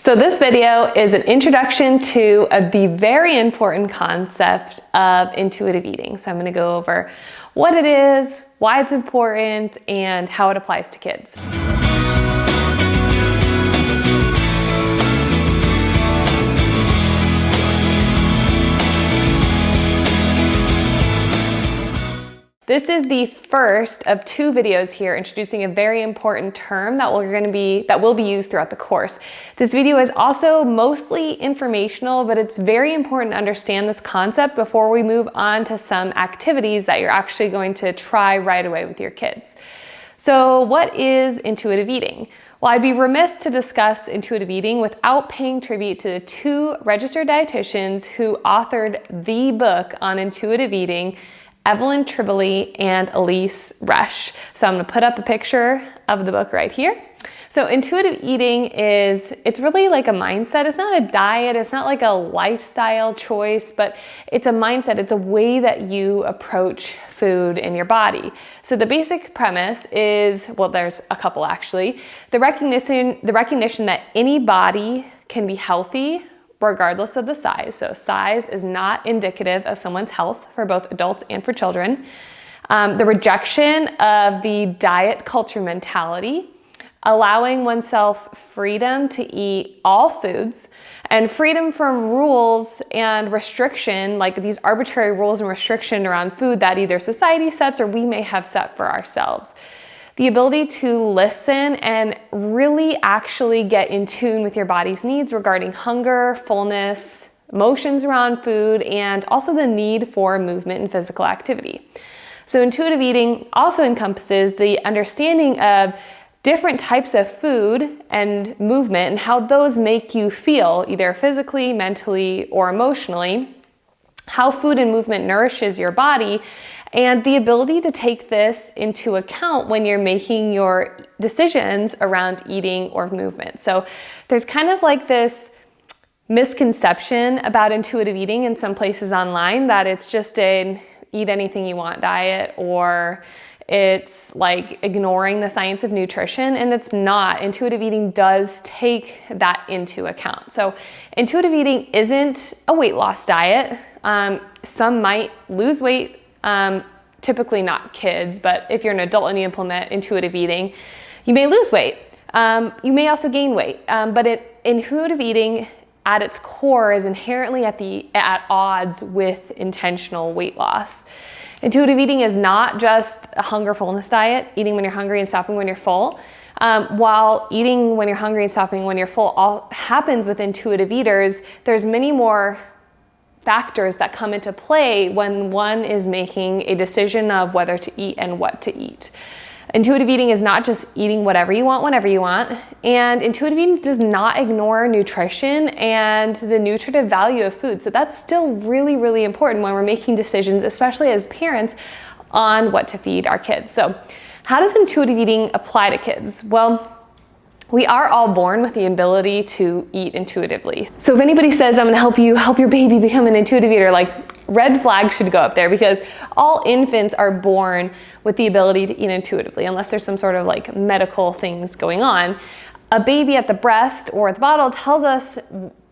So this video is an introduction to the very important concept of intuitive eating. So I'm going to go over what it is, why it's important, and how it applies to kids. This is the first of two videos here introducing a very important term that will be used throughout the course. This video is also mostly informational, but it's very important to understand this concept before we move on to some activities that you're actually going to try right away with your kids. So what is intuitive eating? Well, I'd be remiss to discuss intuitive eating without paying tribute to the two registered dietitians who authored the book on intuitive eating, Evelyn Tribole and Elise Resch. So I'm gonna put up a picture of the book right here. So intuitive eating it's really like a mindset. It's not a diet, it's not like a lifestyle choice, but it's a mindset. It's a way that you approach food in your body. So the basic premise is, well, there's a couple actually. The recognition that any body can be healthy regardless of the size. So size is not indicative of someone's health for both adults and for children. The rejection of the diet culture mentality, allowing oneself freedom to eat all foods, and freedom from rules and restriction, like these arbitrary rules and restriction around food that either society sets or we may have set for ourselves. The ability to listen and really actually get in tune with your body's needs regarding hunger, fullness, emotions around food, and also the need for movement and physical activity. So intuitive eating also encompasses the understanding of different types of food and movement and how those make you feel, either physically, mentally, or emotionally, how food and movement nourishes your body, and the ability to take this into account when you're making your decisions around eating or movement. So there's kind of like this misconception about intuitive eating in some places online that it's just an eat anything you want diet, or it's like ignoring the science of nutrition, and it's not. Intuitive eating does take that into account. So intuitive eating isn't a weight loss diet. Some might lose weight, typically not kids, but if you're an adult and you implement intuitive eating, you may lose weight. You may also gain weight, but intuitive eating at its core is inherently at odds with intentional weight loss. Intuitive eating is not just a hunger fullness diet, eating when you're hungry and stopping when you're full. While eating when you're hungry and stopping when you're full all happens with intuitive eaters, there's many more factors that come into play when one is making a decision of whether to eat and what to eat. Intuitive eating is not just eating whatever you want, whenever you want, and intuitive eating does not ignore nutrition and the nutritive value of food. So that's still really, really important when we're making decisions, especially as parents, on what to feed our kids. So how does intuitive eating apply to kids? Well, we are all born with the ability to eat intuitively. So if anybody says, I'm gonna help your baby become an intuitive eater, like red flags should go up there, because all infants are born with the ability to eat intuitively, unless there's some sort of like medical things going on. A baby at the breast or at the bottle tells us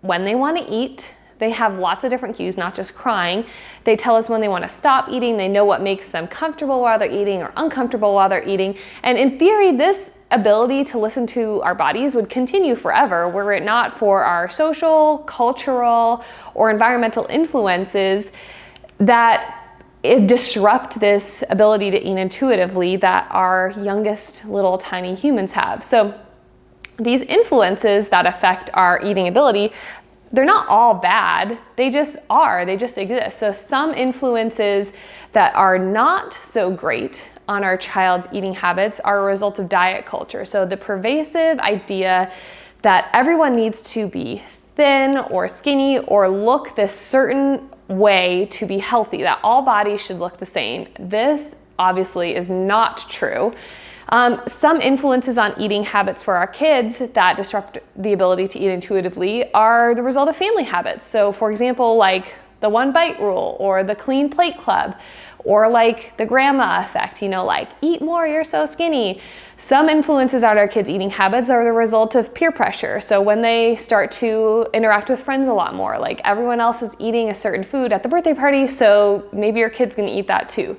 when they wanna eat. They have lots of different cues, not just crying. They tell us when they want to stop eating. They know what makes them comfortable while they're eating or uncomfortable while they're eating. And in theory, this ability to listen to our bodies would continue forever were it not for our social, cultural, or environmental influences that disrupt this ability to eat intuitively that our youngest little tiny humans have. So these influences that affect our eating ability, they're not all bad, they just exist. So some influences that are not so great on our child's eating habits are a result of diet culture. So the pervasive idea that everyone needs to be thin or skinny or look this certain way to be healthy, that all bodies should look the same. This obviously is not true. Some influences on eating habits for our kids that disrupt the ability to eat intuitively are the result of family habits. So for example, like the one bite rule or the clean plate club Or like the grandma effect, you know, like eat more, you're so skinny. Some influences on our kids' eating habits are the result of peer pressure. So when they start to interact with friends a lot more, like everyone else is eating a certain food at the birthday party, so maybe your kid's gonna eat that too.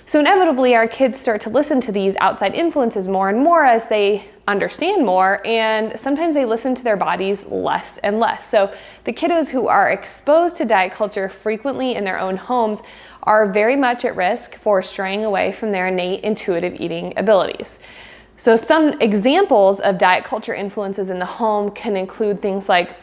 So inevitably our kids start to listen to these outside influences more and more as they understand more, and sometimes they listen to their bodies less and less. So the kiddos who are exposed to diet culture frequently in their own homes are very much at risk for straying away from their innate intuitive eating abilities. So some examples of diet culture influences in the home can include things like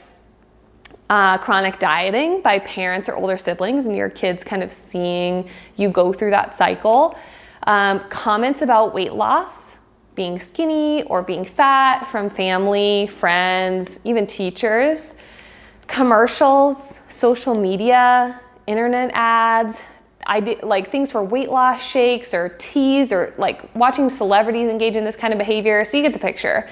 chronic dieting by parents or older siblings, and your kids kind of seeing you go through that cycle. Comments about weight loss, being skinny or being fat from family, friends, even teachers. Commercials, social media, internet ads, like things for weight loss shakes or teas, or like watching celebrities engage in this kind of behavior. So you get the picture.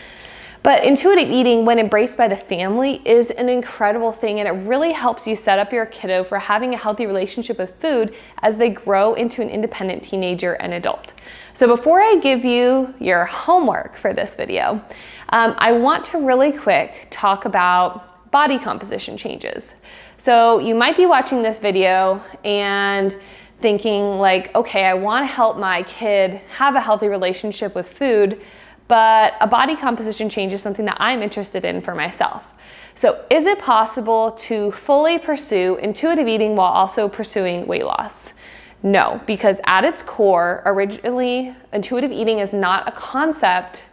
But intuitive eating, when embraced by the family, is an incredible thing, and it really helps you set up your kiddo for having a healthy relationship with food as they grow into an independent teenager and adult. So before I give you your homework for this video, I want to really quick talk about body composition changes. So you might be watching this video and thinking like, okay, I want to help my kid have a healthy relationship with food, but a body composition change is something that I'm interested in for myself. So is it possible to fully pursue intuitive eating while also pursuing weight loss? No, because at its core, originally, intuitive eating is not a concept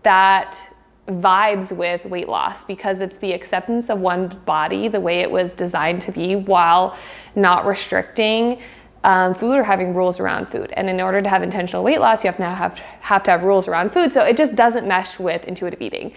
that vibes with weight loss, because it's the acceptance of one's body the way it was designed to be, while not restricting food or having rules around food. And in order to have intentional weight loss, you have to have rules around food. So it just doesn't mesh with intuitive eating.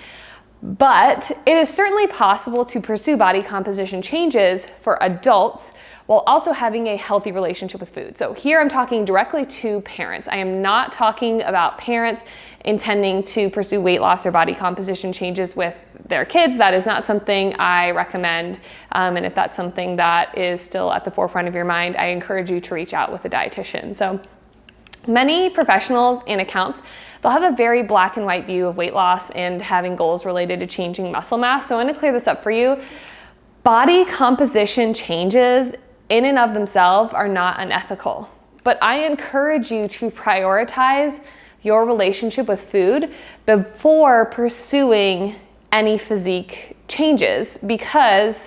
But it is certainly possible to pursue body composition changes for adults while also having a healthy relationship with food. So here I'm talking directly to parents. I am not talking about parents intending to pursue weight loss or body composition changes with their kids. That is not something I recommend. And if that's something that is still at the forefront of your mind, I encourage you to reach out with a dietitian. So many professionals and accounts, they'll have a very black and white view of weight loss and having goals related to changing muscle mass. So I want to clear this up for you. Body composition changes in and of themselves are not unethical, but I encourage you to prioritize your relationship with food before pursuing any physique changes, because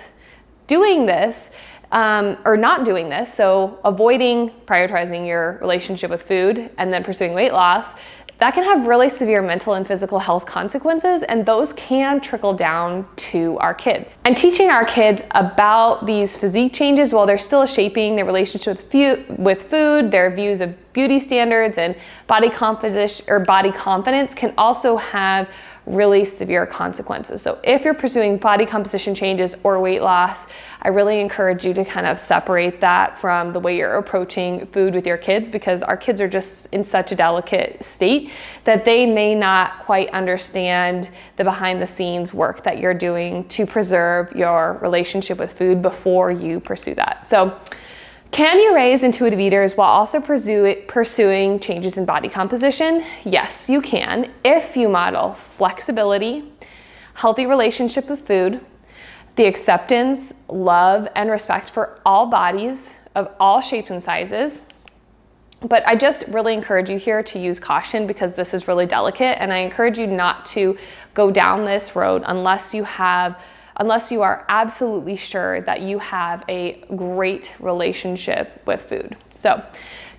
doing this or not doing this, so avoiding prioritizing your relationship with food and then pursuing weight loss, that can have really severe mental and physical health consequences, and those can trickle down to our kids. And teaching our kids about these physique changes while they're still shaping their relationship with food, their views of beauty standards and body composition or body confidence can also have really severe consequences. So if you're pursuing body composition changes or weight loss, I really encourage you to kind of separate that from the way you're approaching food with your kids, because our kids are just in such a delicate state that they may not quite understand the behind the scenes work that you're doing to preserve your relationship with food before you pursue that. So can you raise intuitive eaters while also pursuing changes in body composition? Yes, you can, if you model flexibility, healthy relationship with food, the acceptance, love, and respect for all bodies of all shapes and sizes. But I just really encourage you here to use caution, because this is really delicate, and I encourage you not to go down this road unless you are absolutely sure that you have a great relationship with food. So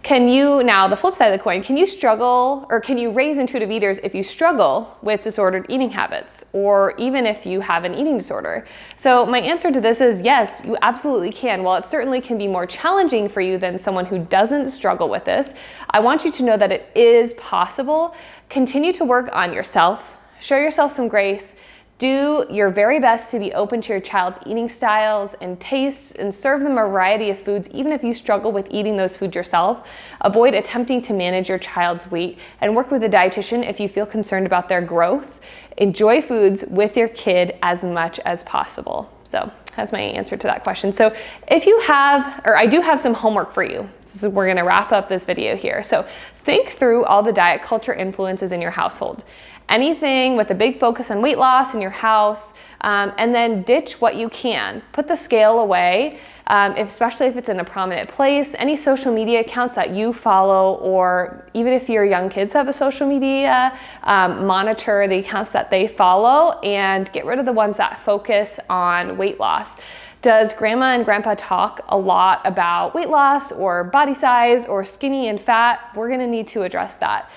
now the flip side of the coin, can you raise intuitive eaters if you struggle with disordered eating habits, or even if you have an eating disorder? So my answer to this is yes, you absolutely can. While it certainly can be more challenging for you than someone who doesn't struggle with this, I want you to know that it is possible. Continue to work on yourself, show yourself some grace, Do your very best to be open to your child's eating styles and tastes, and serve them a variety of foods even if you struggle with eating those foods yourself. Avoid attempting to manage your child's weight, and work with a dietitian if you feel concerned about their growth. Enjoy foods with your kid as much as possible. So that's my answer to that question. So if you have, or I do have some homework for you. We're gonna wrap up this video here. So think through all the diet culture influences in your household. Anything with a big focus on weight loss in your house, and then ditch what you can. Put the scale away, especially if it's in a prominent place. Any social media accounts that you follow, or even if your young kids have a social media, monitor the accounts that they follow and get rid of the ones that focus on weight loss. Does grandma and grandpa talk a lot about weight loss or body size or skinny and fat? We're gonna need to address that.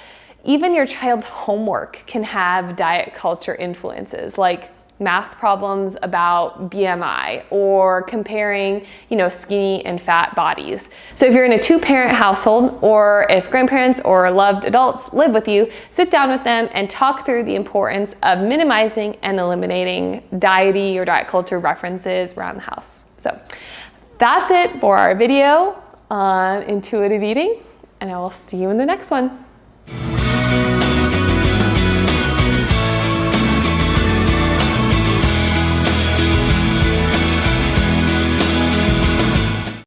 Even your child's homework can have diet culture influences, like math problems about BMI or comparing, skinny and fat bodies. So if you're in a 2-parent household, or if grandparents or loved adults live with you, sit down with them and talk through the importance of minimizing and eliminating diety or diet culture references around the house. So that's it for our video on intuitive eating, and I will see you in the next one.